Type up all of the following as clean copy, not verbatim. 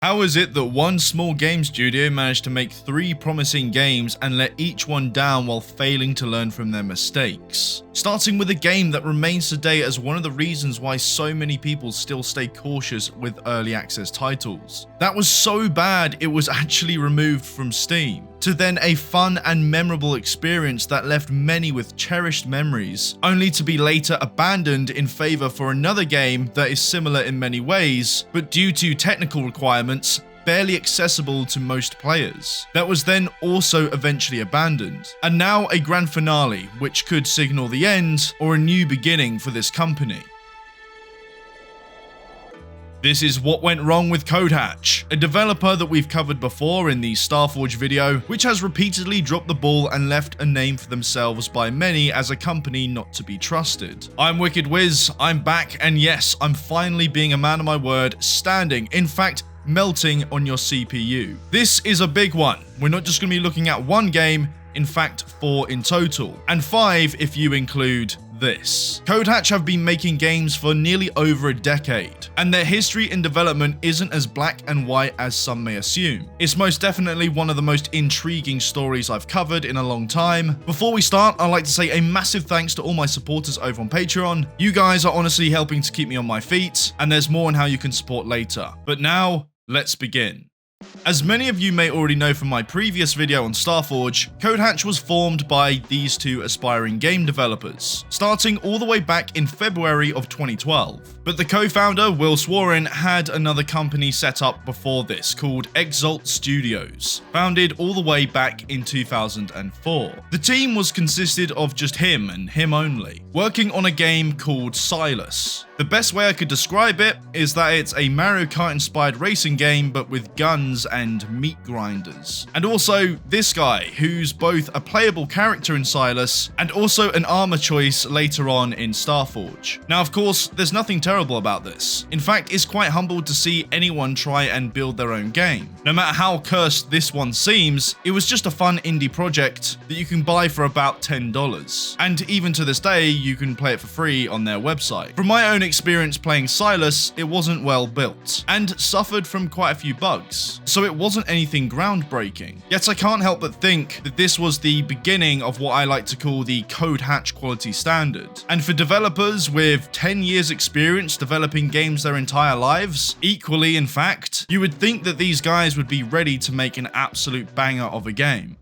How is it that one small game studio managed to make 3 promising games and let each one down while failing to learn from their mistakes? Starting with a game that remains today as one of the reasons why so many people still stay cautious with early access titles. That was so bad it was actually removed from Steam, to then a fun and memorable experience that left many with cherished memories, only to be later abandoned in favor for another game that is similar in many ways, but due to technical requirements, barely accessible to most players, that was then also eventually abandoned. And now a grand finale, which could signal the end or a new beginning for this company. This is what went wrong with CodeHatch, a developer that we've covered before in the Starforge video, which has repeatedly dropped the ball and left a name for themselves by many as a company not to be trusted. I'm WickedWiz, I'm back, and yes, I'm finally being a man of my word, standing, in fact, melting on your CPU. This is a big one. We're not just going to be looking at one game, in fact 4 in total, and 5 if you include this. CodeHatch have been making games for nearly over a decade, and their history in development isn't as black and white as some may assume. It's most definitely one of the most intriguing stories I've covered in a long time. Before we start, I'd like to say a massive thanks to all my supporters over on Patreon. You guys are honestly helping to keep me on my feet, and there's more on how you can support later. But now, let's begin. As many of you may already know from my previous video on Starforge, CodeHatch was formed by these 2 aspiring game developers, starting all the way back in February of 2012. But the co-founder, Will Swarin, had another company set up before this called Exalt Studios, founded all the way back in 2004. The team was consisted of just him and him only, working on a game called Silas. The best way I could describe it is that it's a Mario Kart inspired racing game but with guns and meat grinders. And also this guy, who's both a playable character in Silas and also an armor choice later on in Starforge. Now of course, there's nothing terrible about this. In fact, it's quite humbled to see anyone try and build their own game. No matter how cursed this one seems, it was just a fun indie project that you can buy for about $10. And even to this day, you can play it for free on their website. From my own experience playing Silas, it wasn't well built and suffered from quite a few bugs, so it wasn't anything groundbreaking. Yet I can't help but think that this was the beginning of what I like to call the CodeHatch quality standard. And for developers with 10 years experience developing games their entire lives, equally in fact, you would think that these guys would be ready to make an absolute banger of a game.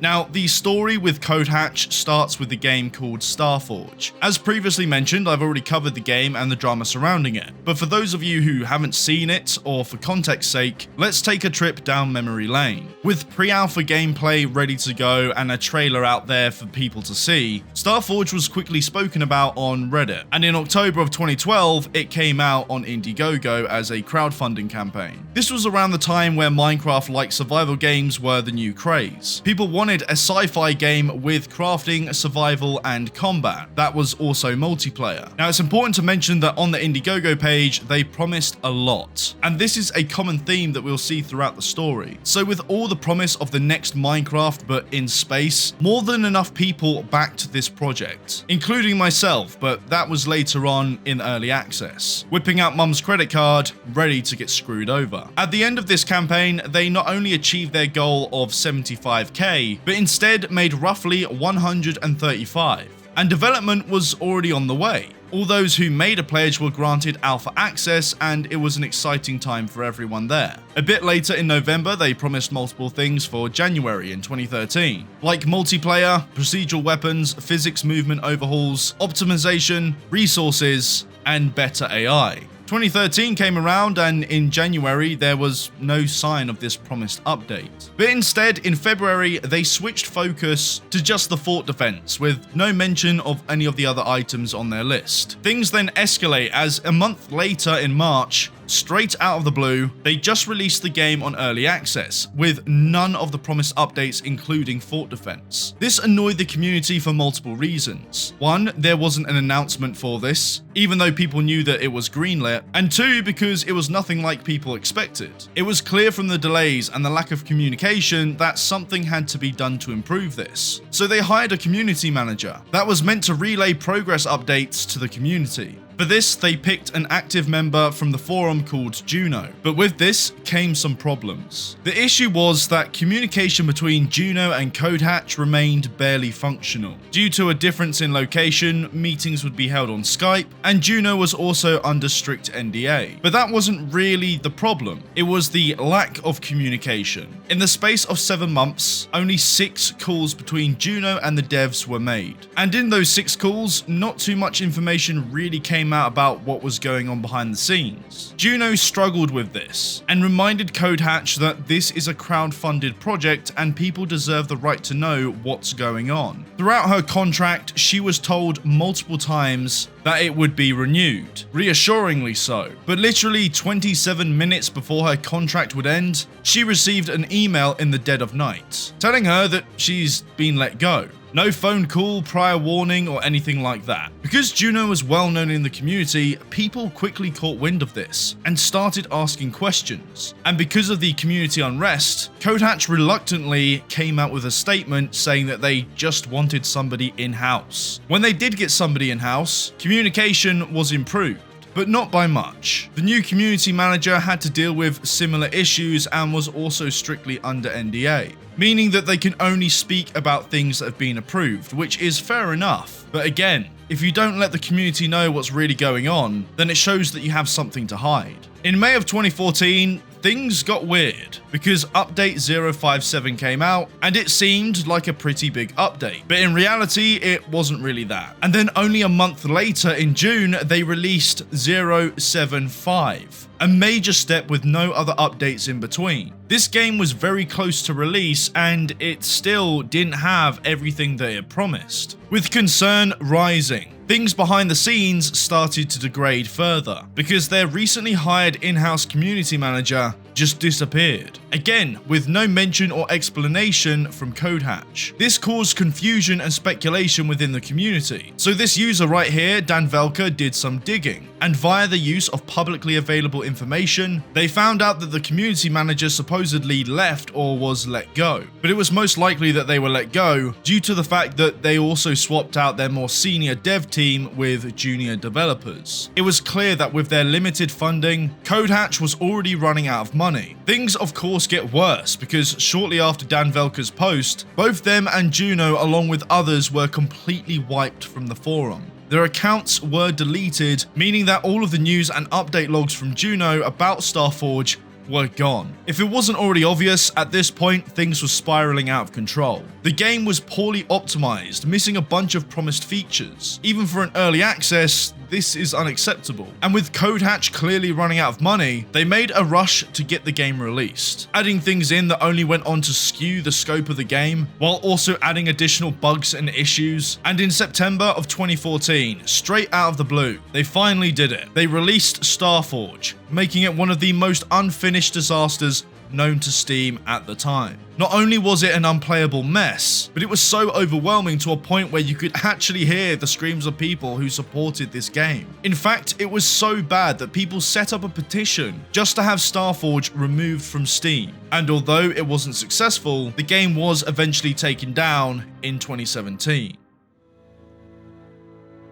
Now, the story with CodeHatch starts with the game called Starforge. As previously mentioned, I've already covered the game and the drama surrounding it, but for those of you who haven't seen it, or for context's sake, let's take a trip down memory lane. With pre-alpha gameplay ready to go and a trailer out there for people to see, Starforge was quickly spoken about on Reddit, and in October of 2012, it came out on Indiegogo as a crowdfunding campaign. This was around the time where Minecraft-like survival games were the new craze. People wanted a sci-fi game with crafting, survival, and combat that was also multiplayer. Now, it's important to mention that on the Indiegogo page, they promised a lot, and this is a common theme that we'll see throughout the story. So with all the promise of the next Minecraft but in space, more than enough people backed this project, including myself, but that was later on in early access, whipping out mum's credit card, ready to get screwed over. At the end of this campaign, they not only achieved their goal of 75k, but instead made roughly 135, and development was already on the way. All those who made a pledge were granted alpha access, and it was an exciting time for everyone there. A bit later in November, they promised multiple things for January in 2013, like multiplayer, procedural weapons, physics movement overhauls, optimization, resources, and better AI. 2013 came around, and in January there was no sign of this promised update. But instead, in February, they switched focus to just the fort defense, with no mention of any of the other items on their list. Things then escalate as a month later in March, straight out of the blue, they just released the game on early access, with none of the promised updates including fort defense. This annoyed the community for multiple reasons. 1, there wasn't an announcement for this, even though people knew that it was greenlit, and 2, because it was nothing like people expected. It was clear from the delays and the lack of communication that something had to be done to improve this. So they hired a community manager that was meant to relay progress updates to the community. For this, they picked an active member from the forum called Juno, but with this came some problems. The issue was that communication between Juno and CodeHatch remained barely functional. Due to a difference in location, meetings would be held on Skype, and Juno was also under strict NDA. But that wasn't really the problem, it was the lack of communication. In the space of 7 months, only 6 calls between Juno and the devs were made. And in those 6 calls, not too much information really came out about what was going on behind the scenes. Juno struggled with this, and reminded CodeHatch that this is a crowd-funded project and people deserve the right to know what's going on. Throughout her contract, she was told multiple times that it would be renewed, reassuringly so. But literally 27 minutes before her contract would end, she received an email in the dead of night, telling her that she's been let go. No phone call, prior warning, or anything like that. Because Juno was well known in the community, people quickly caught wind of this and started asking questions. And because of the community unrest, CodeHatch reluctantly came out with a statement saying that they just wanted somebody in-house. When they did get somebody in-house, communication was improved, but not by much. The new community manager had to deal with similar issues and was also strictly under NDA, meaning that they can only speak about things that have been approved, which is fair enough. But again, if you don't let the community know what's really going on, then it shows that you have something to hide. In May of 2014, things got weird because update 057 came out and it seemed like a pretty big update, but in reality it wasn't really that. And then only a month later in June they released 075, a major step with no other updates in between. This game was very close to release and it still didn't have everything that it promised. With concern rising, things behind the scenes started to degrade further because their recently hired in-house community manager just disappeared. Again, with no mention or explanation from CodeHatch. This caused confusion and speculation within the community. So this user right here, Dan Velker, did some digging, and via the use of publicly available information, they found out that the community manager supposedly left or was let go. But it was most likely that they were let go due to the fact that they also swapped out their more senior dev team with junior developers. It was clear that with their limited funding, CodeHatch was already running out of money. Things of course get worse because shortly after Dan Velker's post, both them and Juno along with others were completely wiped from the forum. Their accounts were deleted, meaning that all of the news and update logs from Juno about Starforge were gone. If it wasn't already obvious, at this point things were spiraling out of control. The game was poorly optimized, missing a bunch of promised features. Even for an early access, this is unacceptable. And with CodeHatch clearly running out of money, they made a rush to get the game released, adding things in that only went on to skew the scope of the game, while also adding additional bugs and issues. And in September of 2014, straight out of the blue, they finally did it. They released Starforge, making it one of the most unfinished disasters known to Steam at the time. Not only was it an unplayable mess, but it was so overwhelming to a point where you could actually hear the screams of people who supported this game. In fact, it was so bad that people set up a petition just to have Starforge removed from Steam. And although it wasn't successful, the game was eventually taken down in 2017.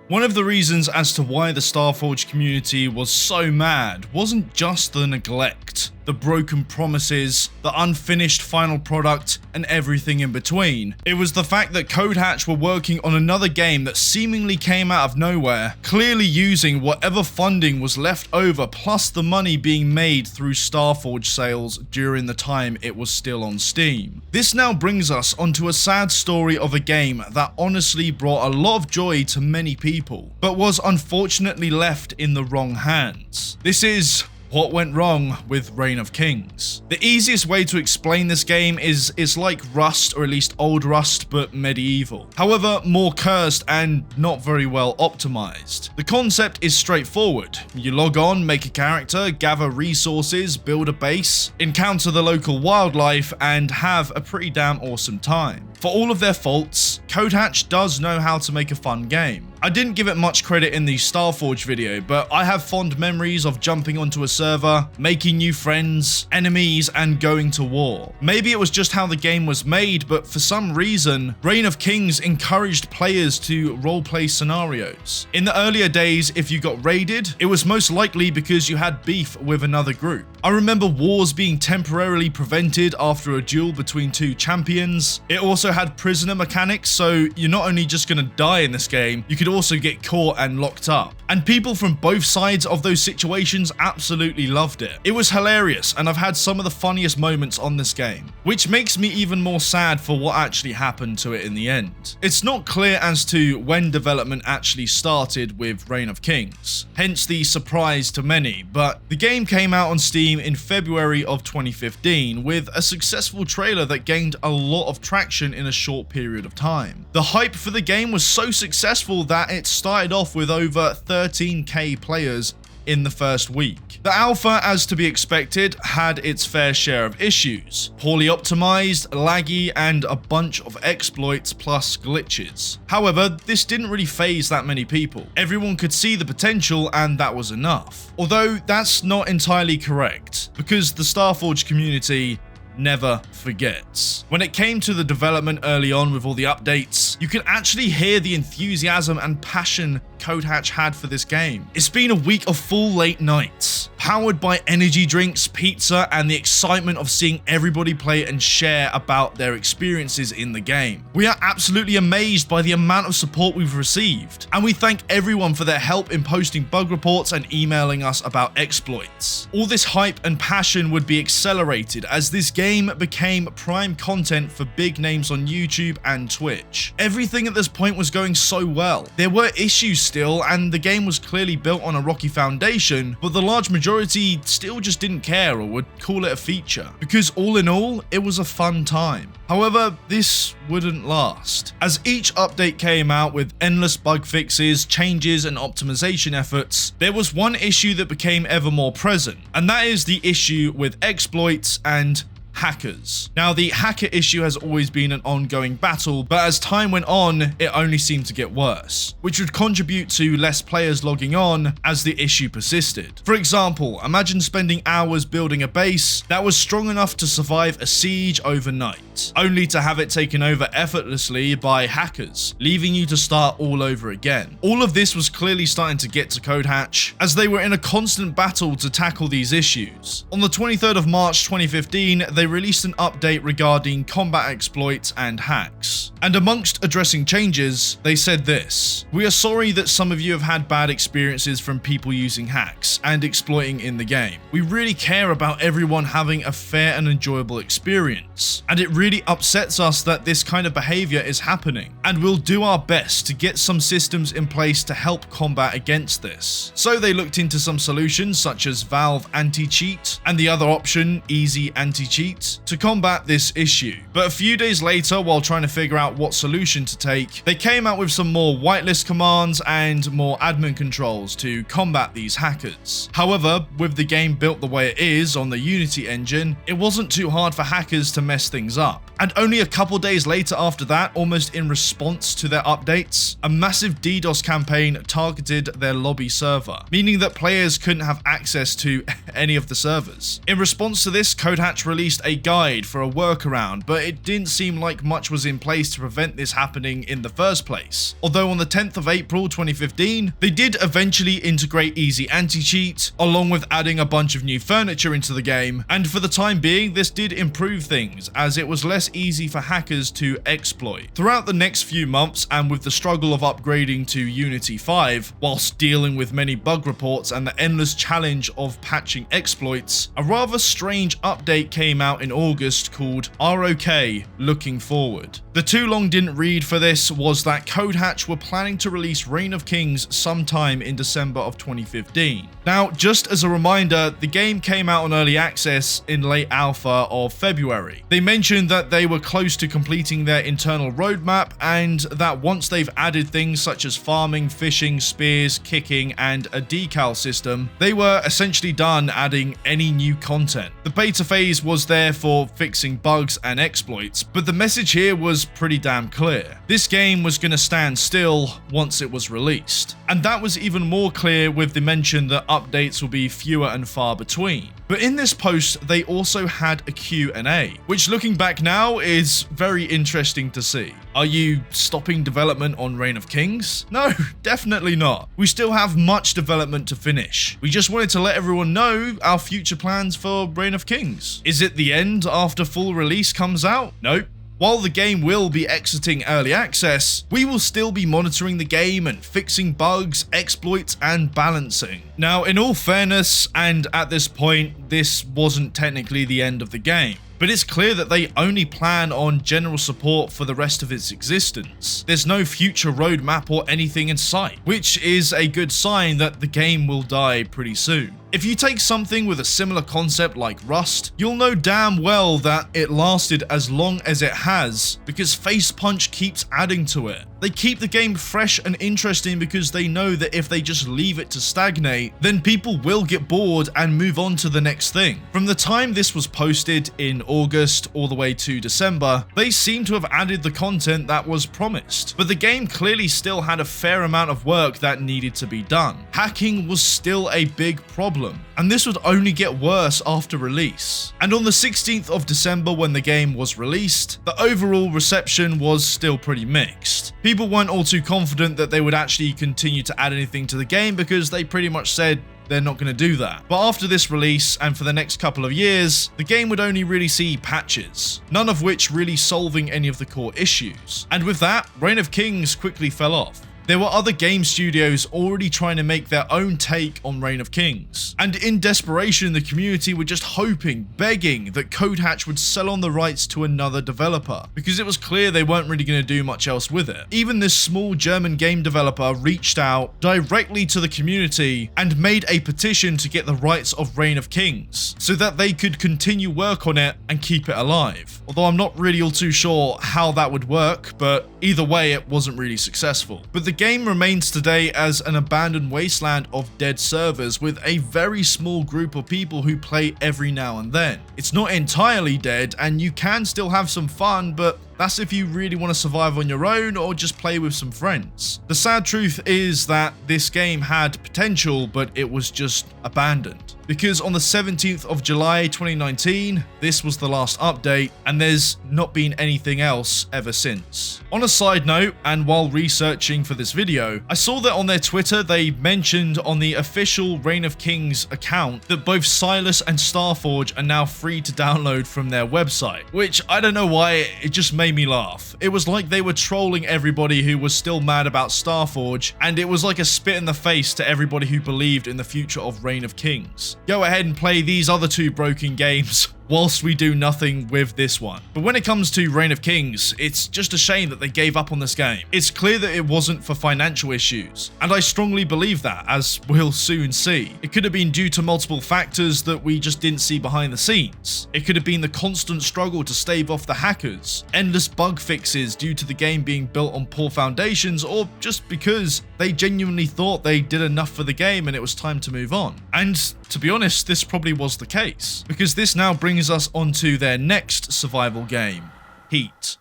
One of the reasons as to why the Starforge community was so mad wasn't just the neglect, the broken promises, the unfinished final product, and everything in between. It was the fact that CodeHatch were working on another game that seemingly came out of nowhere, clearly using whatever funding was left over plus the money being made through Starforge sales during the time it was still on Steam. This now brings us onto a sad story of a game that honestly brought a lot of joy to many people, but was unfortunately left in the wrong hands. This is what went wrong with Reign of Kings. The easiest way to explain this game is it's like Rust, or at least old Rust, but medieval. However, more cursed and not very well optimized. The concept is straightforward. You log on, make a character, gather resources, build a base, encounter the local wildlife, and have a pretty damn awesome time. For all of their faults, CodeHatch does know how to make a fun game. I didn't give it much credit in the Starforge video, but I have fond memories of jumping onto a server, making new friends, enemies, and going to war. Maybe it was just how the game was made, but for some reason, Reign of Kings encouraged players to roleplay scenarios. In the earlier days, if you got raided, it was most likely because you had beef with another group. I remember wars being temporarily prevented after a duel between two champions. It also had prisoner mechanics, so you're not only just gonna die in this game, you could also get caught and locked up. And people from both sides of those situations absolutely loved it. It was hilarious, and I've had some of the funniest moments on this game, which makes me even more sad for what actually happened to it in the end. It's not clear as to when development actually started with Reign of Kings, hence the surprise to many, but the game came out on Steam in February of 2015 with a successful trailer that gained a lot of traction in a short period of time. The hype for the game was so successful that it started off with over 13k players in the first week. The alpha, as to be expected, had its fair share of issues. Poorly optimized, laggy, and a bunch of exploits plus glitches. However, this didn't really faze that many people. Everyone could see the potential and that was enough. Although that's not entirely correct, because the Starforge community never forgets. When it came to the development early on with all the updates, you could actually hear the enthusiasm and passion CodeHatch had for this game. It's been a week of full late nights, powered by energy drinks, pizza, and the excitement of seeing everybody play and share about their experiences in the game. We are absolutely amazed by the amount of support we've received, and we thank everyone for their help in posting bug reports and emailing us about exploits. All this hype and passion would be accelerated as this game became prime content for big names on YouTube and Twitch. Everything at this point was going so well. There were issues still, and the game was clearly built on a rocky foundation, but the large majority still just didn't care or would call it a feature, because all in all, it was a fun time. However, this wouldn't last. As each update came out with endless bug fixes, changes, and optimization efforts, there was one issue that became ever more present, and that is the issue with exploits and hackers. Now, the hacker issue has always been an ongoing battle, but as time went on, it only seemed to get worse, which would contribute to less players logging on as the issue persisted. For example, imagine spending hours building a base that was strong enough to survive a siege overnight, only to have it taken over effortlessly by hackers, leaving you to start all over again. All of this was clearly starting to get to CodeHatch, as they were in a constant battle to tackle these issues. On the 23rd of March 2015, they released an update regarding combat exploits and hacks. And amongst addressing changes, they said this: "We are sorry that some of you have had bad experiences from people using hacks and exploiting in the game. We really care about everyone having a fair and enjoyable experience, and it really upsets us that this kind of behavior is happening, and we'll do our best to get some systems in place to help combat against this." So they looked into some solutions such as Valve Anti-Cheat and the other option, Easy Anti-Cheat, to combat this issue. But a few days later, while trying to figure out what solution to take, they came out with some more whitelist commands and more admin controls to combat these hackers. However, with the game built the way it is on the Unity engine, it wasn't too hard for hackers to mess things up. And only a couple days later after that, almost in response to their updates, a massive DDoS campaign targeted their lobby server, meaning that players couldn't have access to any of the servers. In response to this, CodeHatch released a guide for a workaround, but it didn't seem like much was in place to prevent this happening in the first place. Although on the 10th of April 2015, they did eventually integrate Easy Anti-Cheat, along with adding a bunch of new furniture into the game, and for the time being, this did improve things, as it was less easy for hackers to exploit. Throughout the next few months, and with the struggle of upgrading to Unity 5, whilst dealing with many bug reports and the endless challenge of patching exploits, a rather strange update came out in August called ROK Looking Forward. The too long didn't read for this was that CodeHatch were planning to release Reign of Kings sometime in December of 2015. Now, just as a reminder, the game came out on early access in late alpha of February. They mentioned that they were close to completing their internal roadmap, and that once they've added things such as farming, fishing, spears, kicking, and a decal system, they were essentially done adding any new content. The beta phase was there for fixing bugs and exploits, but the message here was pretty damn clear. This game was going to stand still once it was released. And that was even more clear with the mention that updates will be fewer and far between. But in this post, they also had a Q&A, which looking back now is very interesting to see. Are you stopping development on Reign of Kings? No, definitely not. We still have much development to finish. We just wanted to let everyone know our future plans for Reign of Kings. Is it the end after full release comes out? Nope. While the game will be exiting early access, we will still be monitoring the game and fixing bugs, exploits, and balancing. Now, in all fairness, and at this point, this wasn't technically the end of the game. But it's clear that they only plan on general support for the rest of its existence. There's no future roadmap or anything in sight, which is a good sign that the game will die pretty soon. If you take something with a similar concept like Rust, you'll know damn well that it lasted as long as it has because Face Punch keeps adding to it. They keep the game fresh and interesting because they know that if they just leave it to stagnate, then people will get bored and move on to the next thing. From the time this was posted in August all the way to December, they seem to have added the content that was promised. But the game clearly still had a fair amount of work that needed to be done. Hacking was still a big problem, and this would only get worse after release. And on the 16th of December when the game was released, the overall reception was still pretty mixed. People weren't all too confident that they would actually continue to add anything to the game because they pretty much said they're not going to do that. But after this release and for the next couple of years, the game would only really see patches, none of which really solving any of the core issues. And with that, Reign of Kings quickly fell off. There were other game studios already trying to make their own take on Reign of Kings, and in desperation the community were just hoping, begging that CodeHatch would sell on the rights to another developer, because it was clear they weren't really going to do much else with it. Even this small German game developer reached out directly to the community and made a petition to get the rights of Reign of Kings, so that they could continue work on it and keep it alive. Although I'm not really all too sure how that would work, but either way it wasn't really successful. But the game remains today as an abandoned wasteland of dead servers with a very small group of people who play every now and then. It's not entirely dead and you can still have some fun, but that's if you really want to survive on your own or just play with some friends. The sad truth is that this game had potential, but it was just abandoned. Because on the 17th of July 2019, this was the last update, and there's not been anything else ever since. On a side note, and while researching for this video, I saw that on their Twitter they mentioned on the official Reign of Kings account that both Silas and Starforge are now free to download from their website, which I don't know why, it just made me laugh. It was like they were trolling everybody who was still mad about Starforge, and it was like a spit in the face to everybody who believed in the future of Reign of Kings. Go ahead and play these other two broken games whilst we do nothing with this one. But when it comes to Reign of Kings, it's just a shame that they gave up on this game. It's clear that it wasn't for financial issues, and I strongly believe that, as we'll soon see. It could have been due to multiple factors that we just didn't see behind the scenes. It could have been the constant struggle to stave off the hackers, endless bug fixes due to the game being built on poor foundations, or just because they genuinely thought they did enough for the game and it was time to move on. And to be honest, this probably was the case, because this now brings us onto their next survival game, Heat.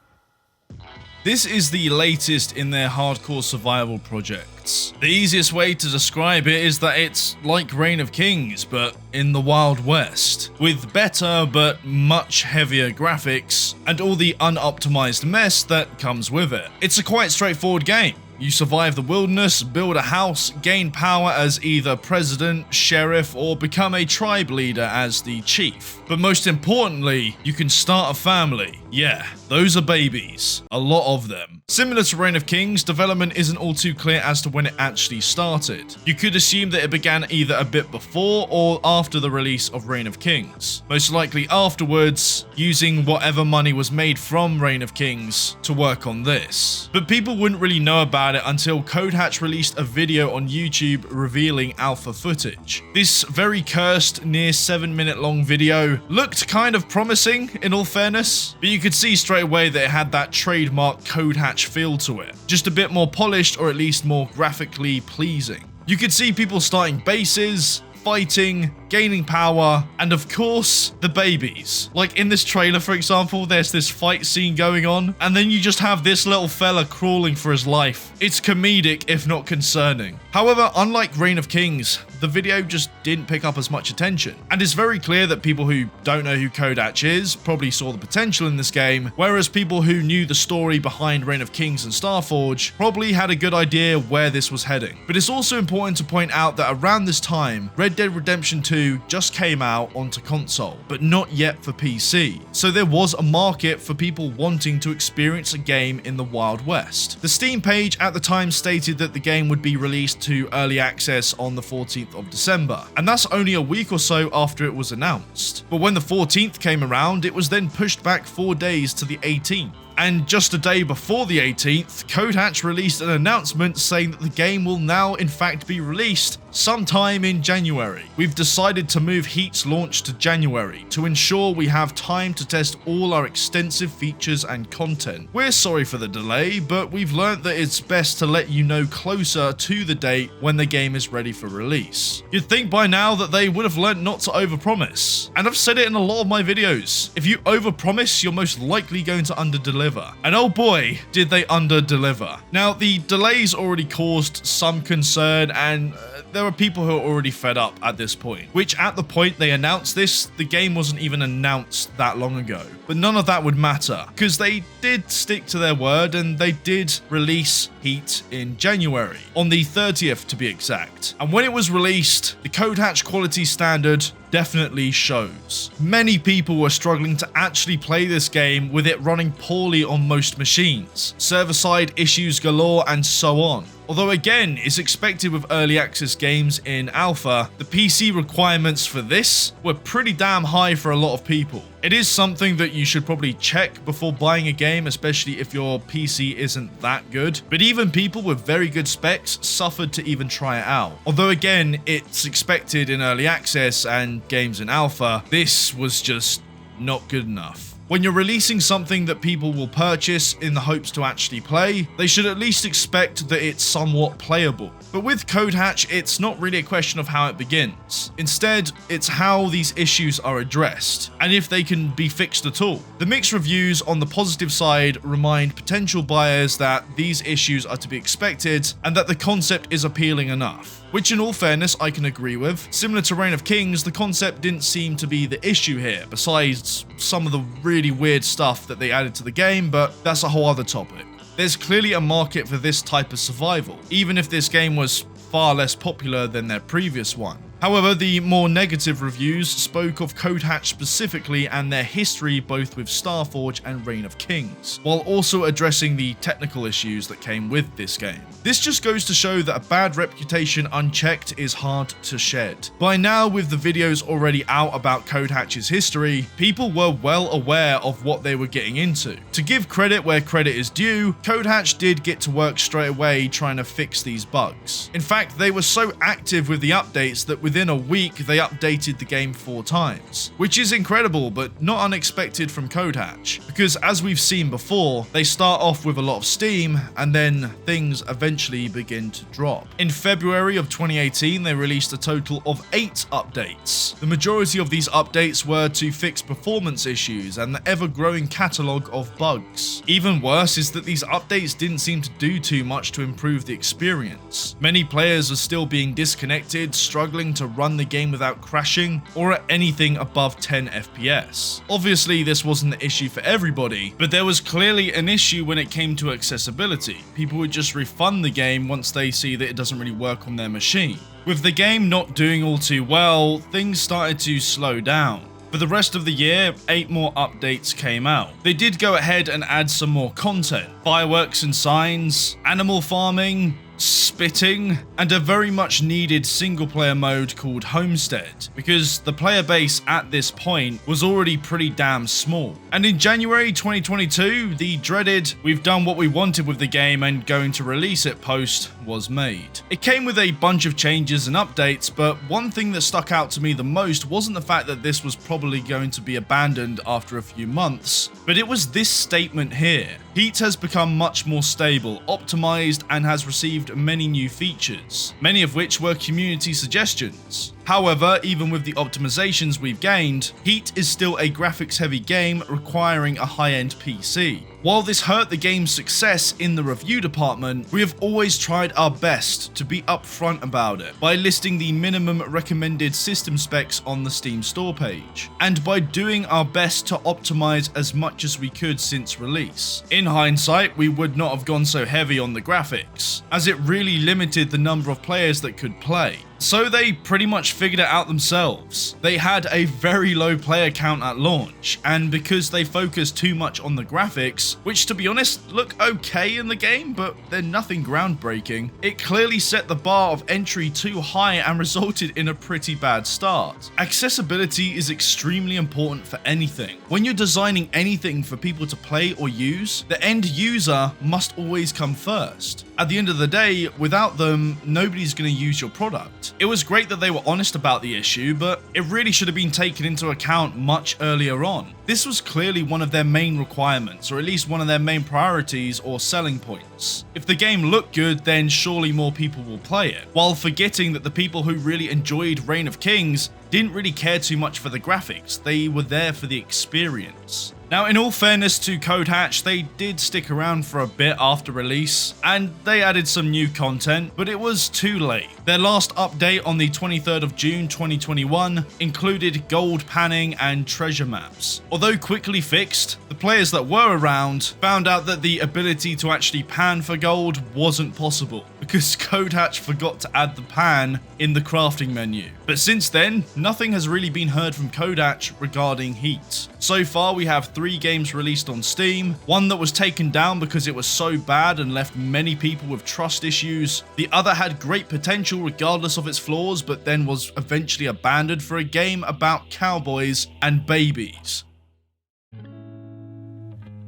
This is the latest in their hardcore survival projects. The easiest way to describe it is that it's like Reign of Kings, but in the Wild West, with better but much heavier graphics and all the unoptimized mess that comes with it. It's a quite straightforward game. You survive the wilderness, build a house, gain power as either president, sheriff, or become a tribe leader as the chief. But most importantly, you can start a family. Yeah, those are babies. A lot of them. Similar to Reign of Kings, development isn't all too clear as to when it actually started. You could assume that it began either a bit before or after the release of Reign of Kings. Most likely afterwards, using whatever money was made from Reign of Kings to work on this. But people wouldn't really know about about it until CodeHatch released a video on YouTube revealing alpha footage. This very cursed, near 7-minute long video looked kind of promising in all fairness, but you could see straight away that it had that trademark CodeHatch feel to it. Just a bit more polished, or at least more graphically pleasing. You could see people starting bases, fighting, gaining power, and of course, the babies. Like in this trailer, for example, there's this fight scene going on, and then you just have this little fella crawling for his life. It's comedic, if not concerning. However, unlike Reign of Kings, the video just didn't pick up as much attention. And it's very clear that people who don't know who CodeHatch is probably saw the potential in this game, whereas people who knew the story behind Reign of Kings and Starforge probably had a good idea where this was heading. But it's also important to point out that around this time, Red Dead Redemption 2 just came out onto console, but not yet for PC. So there was a market for people wanting to experience a game in the Wild West. The Steam page at the time stated that the game would be released to early access on the 14th of December, and that's only a week or so after it was announced. But when the 14th came around, it was then pushed back 4 days to the 18th. And just a day before the 18th, CodeHatch released an announcement saying that the game will now in fact be released sometime in January. We've decided to move Heat's launch to January to ensure we have time to test all our extensive features and content. We're sorry for the delay, but we've learnt that it's best to let you know closer to the date when the game is ready for release. You'd think by now that they would have learnt not to overpromise. And I've said it in a lot of my videos. If you overpromise, you're most likely going to underdeliver. And oh boy, did they underdeliver. Now, the delays already caused some concern, and there are people who are already fed up at this point, which at the point they announced this, the game wasn't even announced that long ago. But none of that would matter, because they did stick to their word and they did release Heat in January, on the 30th to be exact. And when it was released, the CodeHatch quality standard definitely shows. Many people were struggling to actually play this game with it running poorly on most machines, server-side issues galore, and so on. Although again, it's expected with early access games in alpha, the PC requirements for this were pretty damn high for a lot of people. It is something that you should probably check before buying a game, especially if your PC isn't that good. But even people with very good specs suffered to even try it out. Although again, it's expected in early access and games in alpha, this was just not good enough. When you're releasing something that people will purchase in the hopes to actually play, they should at least expect that it's somewhat playable. But with CodeHatch, it's not really a question of how it begins. Instead, it's how these issues are addressed, and if they can be fixed at all. The mixed reviews on the positive side remind potential buyers that these issues are to be expected, and that the concept is appealing enough. Which in all fairness, I can agree with. Similar to Reign of Kings, the concept didn't seem to be the issue here, besides some of the really weird stuff that they added to the game, but that's a whole other topic. There's clearly a market for this type of survival, even if this game was far less popular than their previous one. However, the more negative reviews spoke of CodeHatch specifically and their history both with Starforge and Reign of Kings, while also addressing the technical issues that came with this game. This just goes to show that a bad reputation unchecked is hard to shed. By now, with the videos already out about CodeHatch's history, people were well aware of what they were getting into. To give credit where credit is due, CodeHatch did get to work straight away trying to fix these bugs. In fact, they were so active with the updates that within a week they updated the game 4 times, which is incredible but not unexpected from CodeHatch, because as we've seen before, they start off with a lot of steam and then things eventually begin to drop. In February of 2018, they released a total of 8 updates. The majority of these updates were to fix performance issues and the ever-growing catalogue of bugs. Even worse is that these updates didn't seem to do too much to improve the experience. Many players are still being disconnected, struggling to run the game without crashing or at anything above 10 FPS. Obviously, this wasn't the issue for everybody, but there was clearly an issue when it came to accessibility. People would just refund the game once they see that it doesn't really work on their machine. With the game not doing all too well, things started to slow down. For the rest of the year, 8 more updates came out. They did go ahead and add some more content. Fireworks and signs, animal farming, spitting, and a very much needed single player mode called Homestead, because the player base at this point was already pretty damn small. And in January 2022, the dreaded "we've done what we wanted with the game and going to release it" post was made. It came with a bunch of changes and updates, but one thing that stuck out to me the most wasn't the fact that this was probably going to be abandoned after a few months, but it was this statement here. Heat has become much more stable, optimized, and has received many new features, many of which were community suggestions. However, even with the optimizations we've gained, Heat is still a graphics-heavy game requiring a high-end PC. While this hurt the game's success in the review department, we have always tried our best to be upfront about it by listing the minimum recommended system specs on the Steam store page, and by doing our best to optimize as much as we could since release. In hindsight, we would not have gone so heavy on the graphics, as it really limited the number of players that could play. So they pretty much figured it out themselves. They had a very low player count at launch, and because they focused too much on the graphics, which to be honest look okay in the game, but they're nothing groundbreaking, it clearly set the bar of entry too high and resulted in a pretty bad start. Accessibility is extremely important for anything. When you're designing anything for people to play or use, the end user must always come first. At the end of the day, without them, nobody's going to use your product. It was great that they were honest about the issue, but it really should have been taken into account much earlier on. This was clearly one of their main requirements, or at least one of their main priorities or selling points. If the game looked good, then surely more people will play it, while forgetting that the people who really enjoyed Reign of Kings didn't really care too much for the graphics. They were there for the experience. Now, in all fairness to CodeHatch, they did stick around for a bit after release, and they added some new content, but it was too late. Their last update on the 23rd of June 2021 included gold panning and treasure maps. Although quickly fixed, the players that were around found out that the ability to actually pan for gold wasn't possible, because CodeHatch forgot to add the pan in the crafting menu. But since then, nothing has really been heard from CodeHatch regarding Heat. So far, we have 3 games released on Steam, one that was taken down because it was so bad and left many people with trust issues. The other had great potential regardless of its flaws, but then was eventually abandoned for a game about cowboys and babies.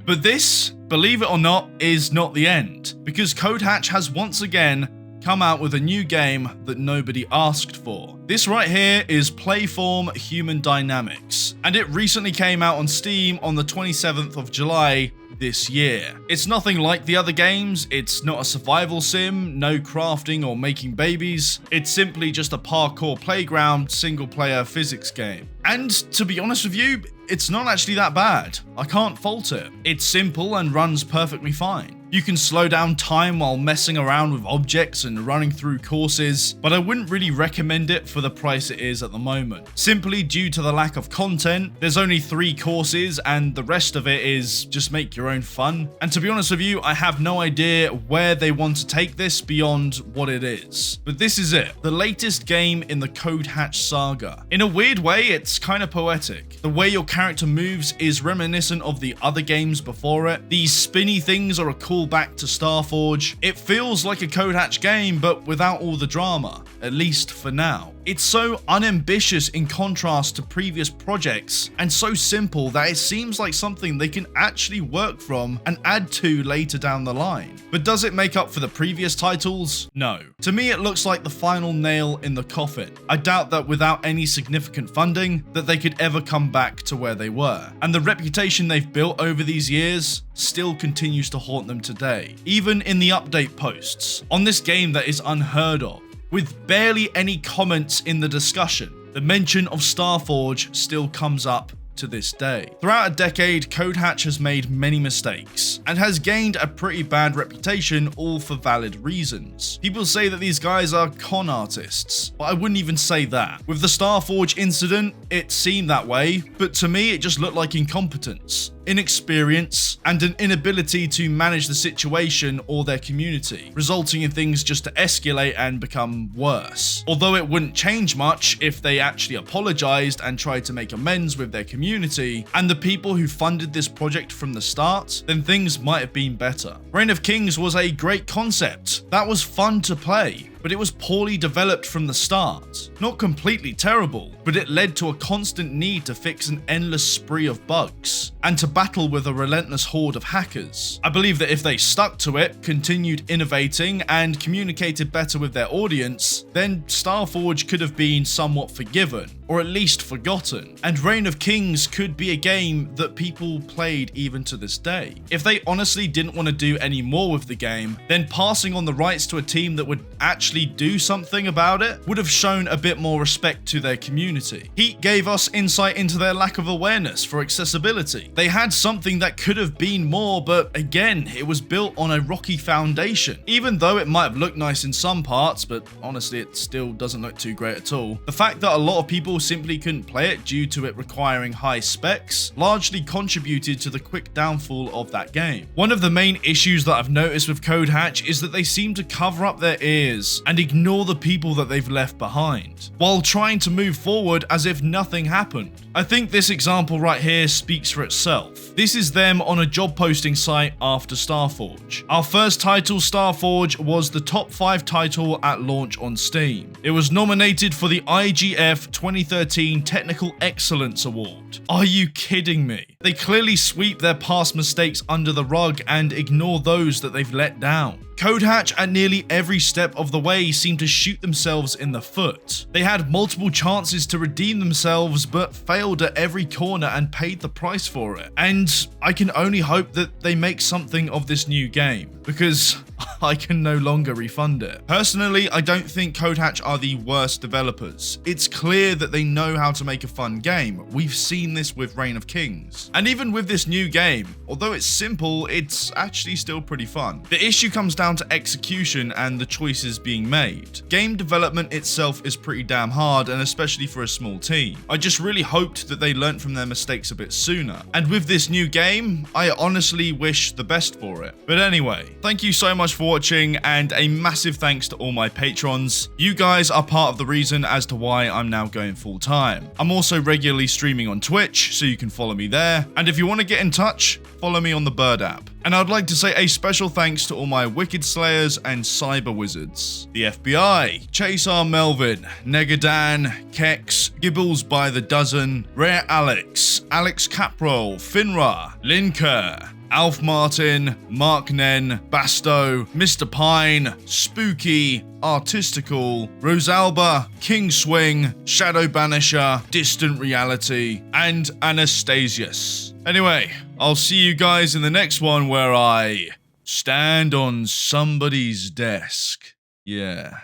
But this, believe it or not, is not the end, because CodeHatch has once again come out with a new game that nobody asked for. This right here is Playform Human Dynamics, and it recently came out on Steam on the 27th of July this year. It's nothing like the other games. It's not a survival sim, no crafting or making babies. It's simply just a parkour playground single player physics game. And to be honest with you, it's not actually that bad. I can't fault it. It's simple and runs perfectly fine. You can slow down time while messing around with objects and running through courses, but I wouldn't really recommend it for the price it is at the moment. Simply due to the lack of content, there's only 3 courses and the rest of it is just make your own fun. And to be honest with you, I have no idea where they want to take this beyond what it is. But this is it, the latest game in the CodeHatch saga. In a weird way, it's kind of poetic. The way your character moves is reminiscent of the other games before it. These spinny things are a call back to Starforge. It feels like a CodeHatch game, but without all the drama, at least for now. It's so unambitious in contrast to previous projects, and so simple that it seems like something they can actually work from and add to later down the line. But does it make up for the previous titles? No. To me, it looks like the final nail in the coffin. I doubt that without any significant funding, that they could ever come back to where they were. And the reputation they've built over these years still continues to haunt them today, even in the update posts on this game that is unheard of. With barely any comments in the discussion, the mention of Starforge still comes up to this day. Throughout a decade, CodeHatch has made many mistakes and has gained a pretty bad reputation, all for valid reasons. People say that these guys are con artists, but I wouldn't even say that. With the Starforge incident, it seemed that way, but to me it just looked like incompetence. inexperience, and an inability to manage the situation or their community, resulting in things just to escalate and become worse. Although it wouldn't change much if they actually apologized and tried to make amends with their community and the people who funded this project from the start, then things might have been better. Reign of Kings was a great concept that was fun to play, but it was poorly developed from the start. Not completely terrible, but it led to a constant need to fix an endless spree of bugs, and to battle with a relentless horde of hackers. I believe that if they stuck to it, continued innovating, and communicated better with their audience, then Starforge could have been somewhat forgiven, or at least forgotten, and Reign of Kings could be a game that people played even to this day. If they honestly didn't want to do any more with the game, then passing on the rights to a team that would actually do something about it would have shown a bit more respect to their community. Heat gave us insight into their lack of awareness for accessibility. They had something that could have been more, but again, it was built on a rocky foundation. Even though it might have looked nice in some parts, but honestly it still doesn't look too great at all. The fact that a lot of people simply couldn't play it due to it requiring high specs largely contributed to the quick downfall of that game. One of the main issues that I've noticed with CodeHatch is that they seem to cover up their ears and ignore the people that they've left behind, while trying to move forward as if nothing happened. I think this example right here speaks for itself. This is them on a job posting site after Starforge. Our first title, Starforge, was the top 5 title at launch on Steam. It was nominated for the IGF 2013 Technical Excellence Award. Are you kidding me? They clearly sweep their past mistakes under the rug and ignore those that they've let down. CodeHatch at nearly every step of the way seemed to shoot themselves in the foot. They had multiple chances to redeem themselves but failed at every corner and paid the price for it. And I can only hope that they make something of this new game, because I can no longer refund it. Personally, I don't think CodeHatch are the worst developers. It's clear that they know how to make a fun game. We've seen this with Reign of Kings. And even with this new game, although it's simple, it's actually still pretty fun. The issue comes down to execution and the choices being made. Game development itself is pretty damn hard, and especially for a small team. I just really hoped that they learnt from their mistakes a bit sooner. And with this new game, I honestly wish the best for it. But anyway, thank you so much for watching, and a massive thanks to all my patrons. You guys are part of the reason as to why I'm now going full time. I'm also regularly streaming on Twitch, so you can follow me there. And if you want to get in touch, follow me on the Bird app. And I'd like to say a special thanks to all my Wicked Slayers and Cyber Wizards. The FBI, Chase R. Melvin, Negadan, Kex, Gibbles by the Dozen, Rare Alex, Alex Caprol, Finra, Linker, Alf Martin, Mark Nen, Basto, Mr. Pine, Spooky, Artistical, Rosalba, King Swing, Shadow Banisher, Distant Reality, and Anastasius. Anyway, I'll see you guys in the next one where I stand on somebody's desk. Yeah.